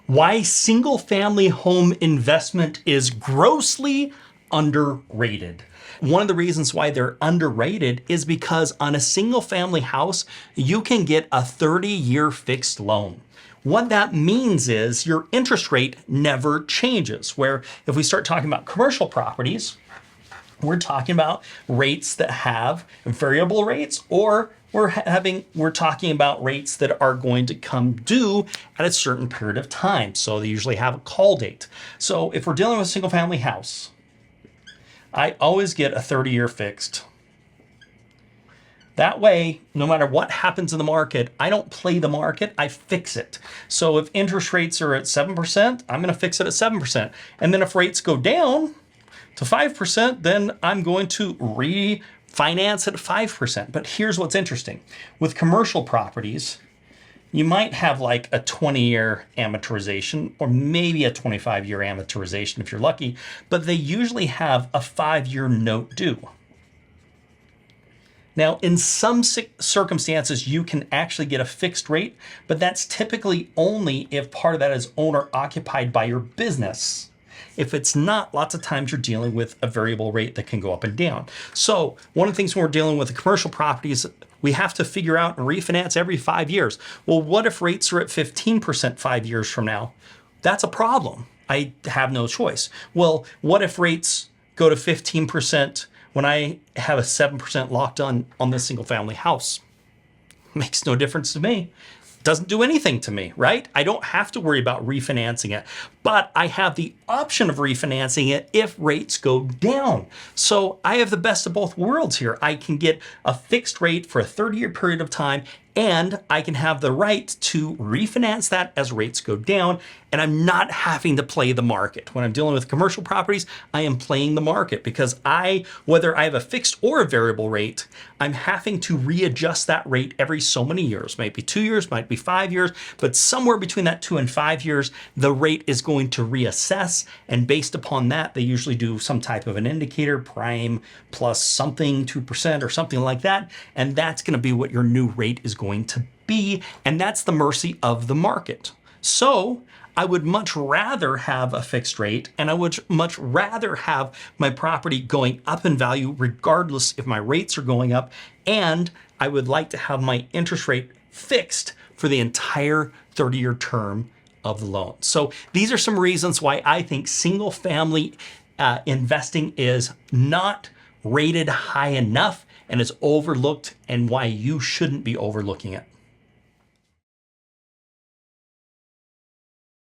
Why single family home investment is grossly underrated. One of the reasons why they're underrated is because on a single family house, you can get a 30-year fixed loan. What that means is your interest rate never changes. Where if we start talking about commercial properties, we're talking about rates that have variable rates, or we're talking about rates that are going to come due at a certain period of time. So they usually have a call date. So if we're dealing with a single family house, I always get a 30-year fixed. That way, no matter what happens in the market, I don't play the market, I fix it. So if interest rates are at 7%, I'm going to fix it at 7%. And then if rates go down to 5%, then I'm going to refinance at 5%. But here's what's interesting. With commercial properties, you might have like a 20-year amortization or maybe a 25-year amortization if you're lucky, but they usually have a 5-year note due. Now, in some circumstances, you can actually get a fixed rate, but that's typically only if part of that is owner occupied by your business. If it's not, lots of times you're dealing with a variable rate that can go up and down. So one of the things when we're dealing with the commercial properties, we have to figure out and refinance every 5 years. Well, what if rates are at 15% 5 years from now? That's a problem. I have no choice. Well, what if rates go to 15% when I have a 7% locked on this single family house? Makes no difference to me. Doesn't do anything to me, right? I don't have to worry about refinancing it, but I have the option of refinancing it if rates go down. So I have the best of both worlds here. I can get a fixed rate for a 30-year period of time, and I can have the right to refinance that as rates go down, and I'm not having to play the market. When I'm dealing with commercial properties, I am playing the market because whether I have a fixed or a variable rate, I'm having to readjust that rate every so many years. Might be 2 years, might be 5 years, but somewhere between that 2 and 5 years, the rate is going to reassess, and based upon that, they usually do some type of an indicator, prime plus something, 2% or something like that, and that's going to be what your new rate is going to be, and that's the mercy of the market. So I would much rather have a fixed rate, and I would much rather have my property going up in value regardless if my rates are going up, and I would like to have my interest rate fixed for the entire 30-year term of the loan. So these are some reasons why I think single family investing is not rated high enough and is overlooked, and why you shouldn't be overlooking it.